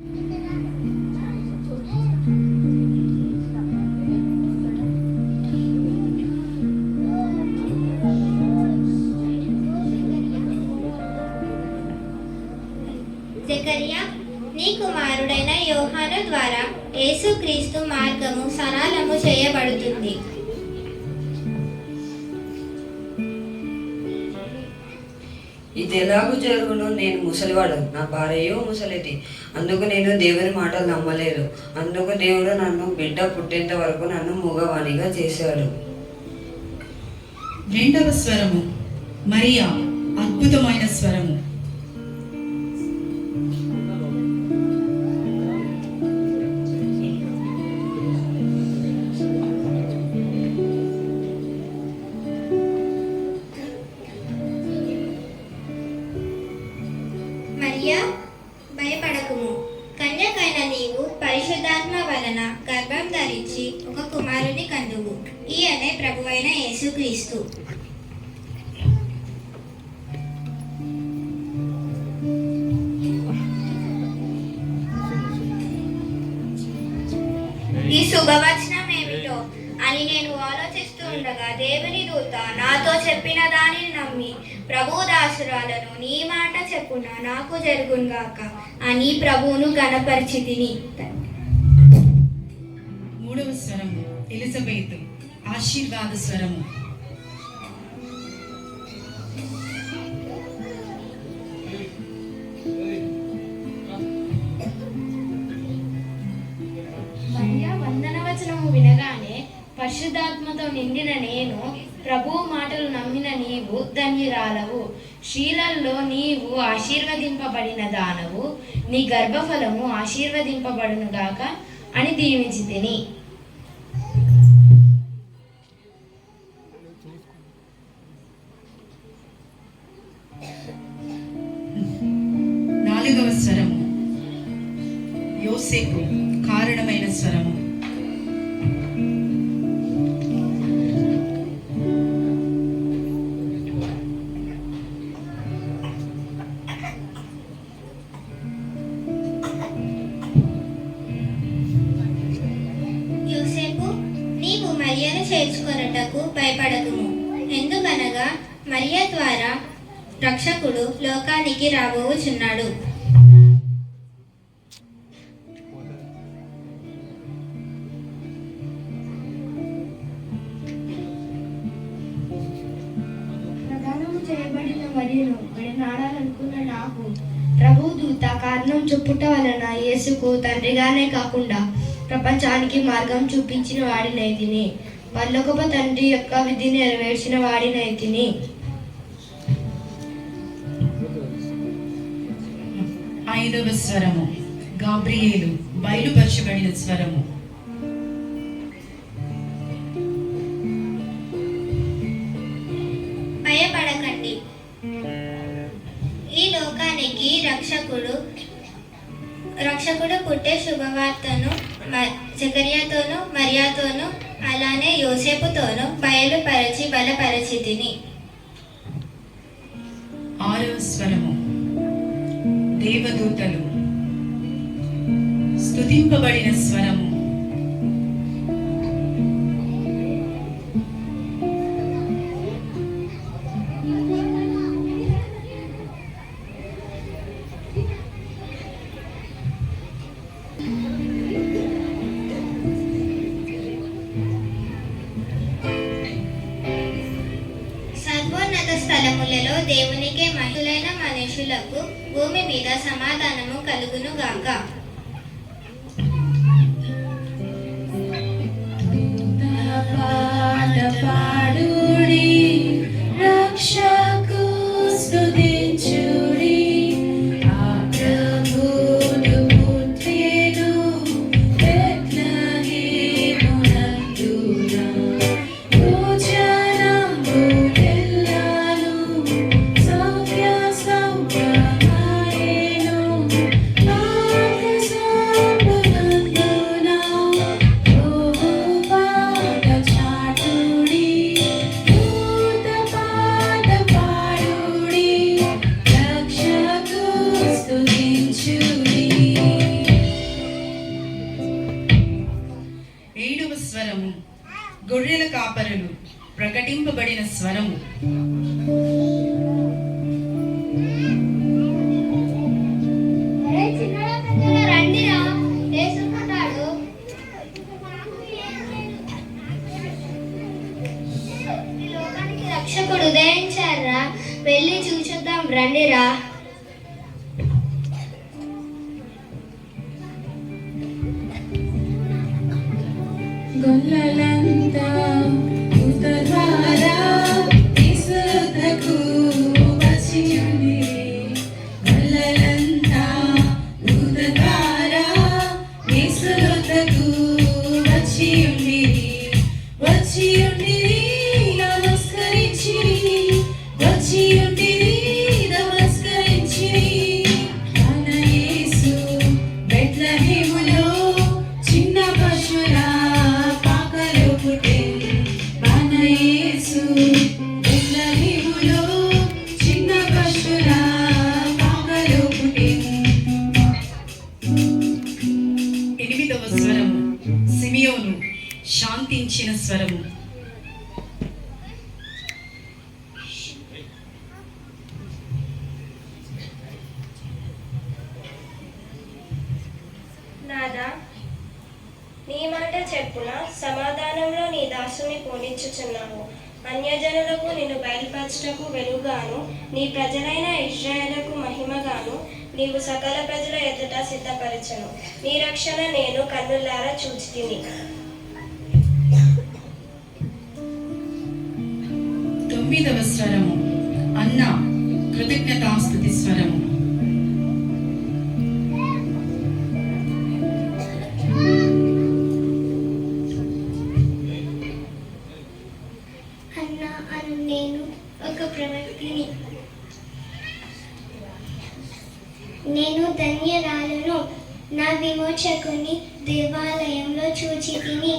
జకర్యా, నీ కుమారుడైన యోహాను ద్వారా యేసుక్రీస్తు మార్గము సరళము చేయబడుతుంది. ఇది ఎలాగూ జరుగును? నేను ముసలివాడు, నా భార్యయో ముసలిది. అందుకు నేను దేవుని మాటలు నమ్మలేదు. అందుకు దేవుడు నన్ను బిడ్డ పుట్టేంత వరకు నన్ను మూగవాణిగా చేశాడు. రెండవ స్వరము మరియా, అద్భుతమైన స్వరము. మరియా, భయపడకుము. కన్యకైన నీవు పరిశుద్ధాత్మ వలన గర్భం ధరించి ఒక కుమారుని కందువు. ఈయనే ప్రభువైన యేసుక్రీస్తు. ఈ శుభవచనం ఏమిటో అని నేను ఆలోచిస్తూ ఉండగా దేవుని దూత నాతో చెప్పిన దానిని నమ్మి, ప్రభు దాసురాలను నీ మాట చెప్పున నాకు జరుగుగాక అని ప్రభువును గణపరిచితిని. మూడవ స్వరము ఎలిజబెత్, ఆశీర్వాద స్వరము. మరియా వందనవచనము వినగానే పరిశుద్ధాత్మతో నిండిన నేను, ప్రభువు మాటలు నమ్మిన నీవు ధన్యురాలవు. స్త్రీలలో నీవు ఆశీర్వదింపబడిన దానవు, నీ గర్భఫలము ఆశీర్వదింపబడునుగాక అని దీవించితిని. నాలుగవ స్వరము యోసేపు, కారణమైన స్వరము. యోసేపు, నీవు మరియను చేర్చుకొనుటకు భయపడకుము. ఎందుకనగా మరియ ద్వారా రక్షకుడు లోకానికి రాబోచున్నాడు. ప్రదానము చేయబడిన మరియను విడనాడాలనుకున్న నాకు ప్రభువు దూత కారణం చెప్పుట వలన యేసుకు తండ్రిగానే కాకుండా ప్రపంచానికి మార్గం చూపించిన వాడినైతిని. పరలోకపు తండ్రి యొక్క విధిని నెరవేర్చిన వాడినైతిని. ఐదవ స్వరము గాబ్రియేలు, బయలుపరచబడిన స్వరము. భయపడకండి, ఈ లోకానికి రక్షకుడు పుట్టే శుభవార్తను జకర్యాతోనూ మరియాతోనూ అలానే యోసేపుతోనూ బయలుపరచి బలపరచితిని. ఆరవ స్వరము దేవదూతలు, స్తుతింపబడిన స్వరము. సర్వోన్నత స్థలములలో దేవునికే మహిళైన మనుషులకు భూమి మీద సమాధానము కలుగును గాక. గొర్రెల కాపరులు ప్రకటింపబడిన స్వరము. రండిరా, యేసుకున్నాడు. ఈ లోకానికి రక్షకుడు ఉదయించారా, వెళ్ళి చూచుద్దాం రండిరా. గొల్లలంతా ఉత్తరారా యేసుకు వచ్చియుండి, గొల్లలంతా ఉత్తరారా యేసుకు వచ్చియుండి, వచ్చియుండి నమస్కరించి, వచ్చియుండి నమస్కరించి. మన యేసు బెత్లెహేములో చిన్న పశువుల పాకలో పుట్టెను. మన యేసు బెత్లెహేములో చిన్న పశువుల పాకలో పుట్టెను. 8వ స్వరము సిమియోను శాంతించిన స్వరము. నాదా, నీ మాట చెప్పున సమాధానంలో నీ దాసుని పోనిచ్చుచున్నావు. అన్యజనులకు నిన్ను బయలుపరచుటకు వెలుగాను, నీ ప్రజలైన ఇశ్రాయేలుకు మహిమగాను నీవు సకల ప్రజల ఎదుట సిద్ధపరచను. నీ రక్షణ నేను కన్నులారా చూచితిని. 9వ స్వరము అన్న కృతజ్ఞతాస్తుతి స్వరము. అన్న అను నేను ఒక ప్రవక్తిని. నేను ధన్యరాలను, నా విమోచకుని దేవాలయంలో చూచి తిని.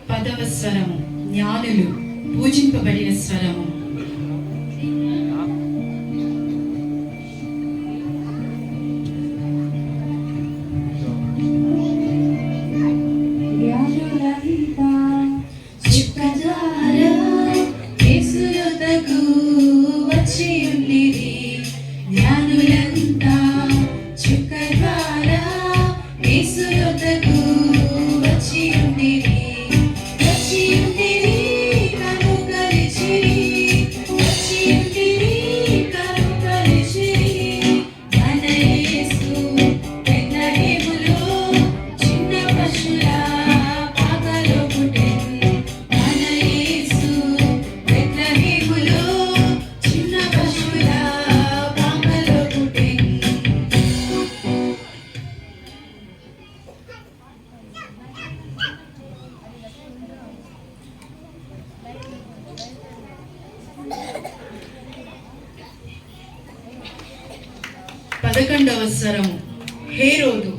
10వ స్వరము జ్ఞానులు పూజింపబడిన స్వరము. జ్ఞానులంతా చిక్కదారా యేసు యొద్దకు వచ్చియుండిరి, జ్ఞానులంతా చిక్కదారా యేసు యొద్దకు వచ్చియుండిరి, వచ్చియుండిరి కనుకరిచిరి, వచ్చియుండిరి కనుకరిచిరి. మన యేసు బెత్లెహేములో చిన్న పశువుల పాకలో పుట్టెను. మన యేసు బెత్లెహేములో చిన్న పశువుల పాకలో పుట్టెను. పదకొండవ స్వరము హేరోదు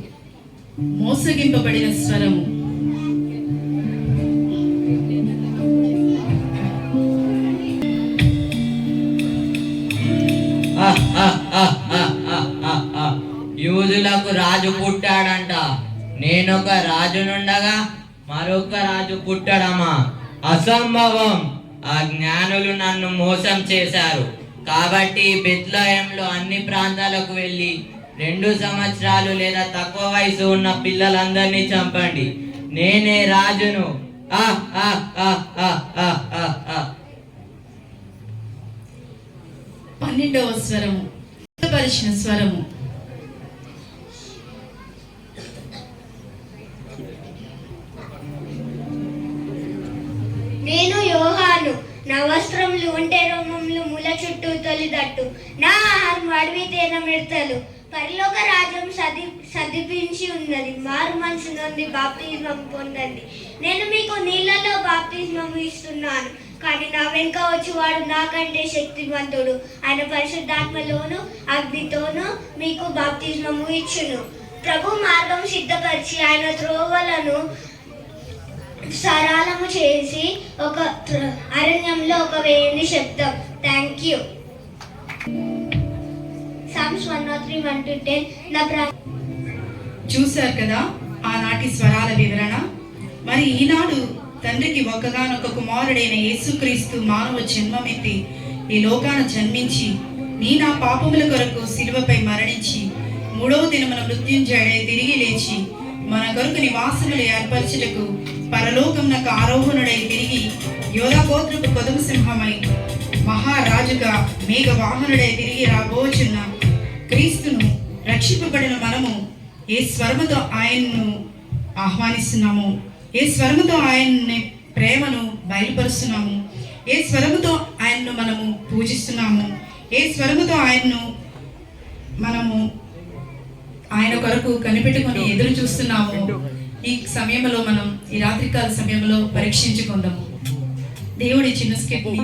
మోసగింపబడిన స్వరము. యూదులకు రాజు పుట్టాడంట. నేనొక రాజునుండగా మరొక రాజు పుట్టడమా? అసంభవం. ఆ జ్ఞానులు నన్ను మోసం చేశారు. కాబట్టి బెత్లెహేంలో అన్ని ప్రాంతాలకు వెళ్ళి 2 సంవత్సరాలు లేదా తక్కువ వయసు ఉన్న పిల్లలందరినీ చంపండి. నేనే రాజును. 12వ స్వరము పరిచిన స్వరము. నేను యోహాను, నా వస్త్రములు ఒంటె రోమములు ముల చుట్టూ తొలిదట్టు, నా ఆహారం అడవి తేనె మిడతలు. పరలోక రాజ్యం సదిపించి ఉన్నది, మారు మనసు నుండి బాప్తిజమం పొందండి. నేను మీకు నీళ్లలో బాప్తిజమం ఇస్తున్నాను, కానీ నా వెనుక వచ్చేవాడు నాకంటే శక్తివంతుడు. ఆయన పరిశుద్ధాత్మలోను అగ్నితోనూ మీకు బాప్తిజమము ఇచ్చును. ప్రభు మార్గం సిద్ధపరిచి ఆయన త్రోవలను సరళము చేసి ఒక అరణ్యంలో ఒక వేణి శబ్దం. Thank you. Psalms 103:1-10. చూశారు కదా, ఆనాటి స్వరాల వివరణ. మరి ఈనాడు తండ్రికి ఒక్కగానొక్క కుమారుడైన యేసుక్రీస్తు మానవ జన్మమెత్తి ఈ లోకాన జన్మించి నా పాపముల కొరకు శిలువపై మరణించి 3వ దినమున మృత్యుంజయుడై తిరిగి లేచి మన కొరకు నివాసములు ఏర్పరచుటకు పరలోకమునకు ఆరోహణుడై తిరిగి యోధాగోత్రపు కొదమ సింహమై మహారాజుగా మేఘవాహనుడై తిరిగి రాబోచున్న క్రీస్తును రక్షింపబడిన మనము ఏ స్వరముతో ఆయన్ను ఆహ్వానిస్తున్నాము, ఏ స్వరముతో ఆయన్ని ప్రేమను బయలుపరుస్తున్నాము, ఏ స్వరముతో ఆయన్ను మనము పూజిస్తున్నాము, ఏ స్వరముతో ఆయన్ను మనము ఆయన కొరకు కనిపెట్టుకొని ఎదురు చూస్తున్నాము. ఈ సమయంలో మనం ఈ రాత్రికాల సమయంలో పరీక్షించుకుందాము. దేవుడి చిన్న స్కెప్ని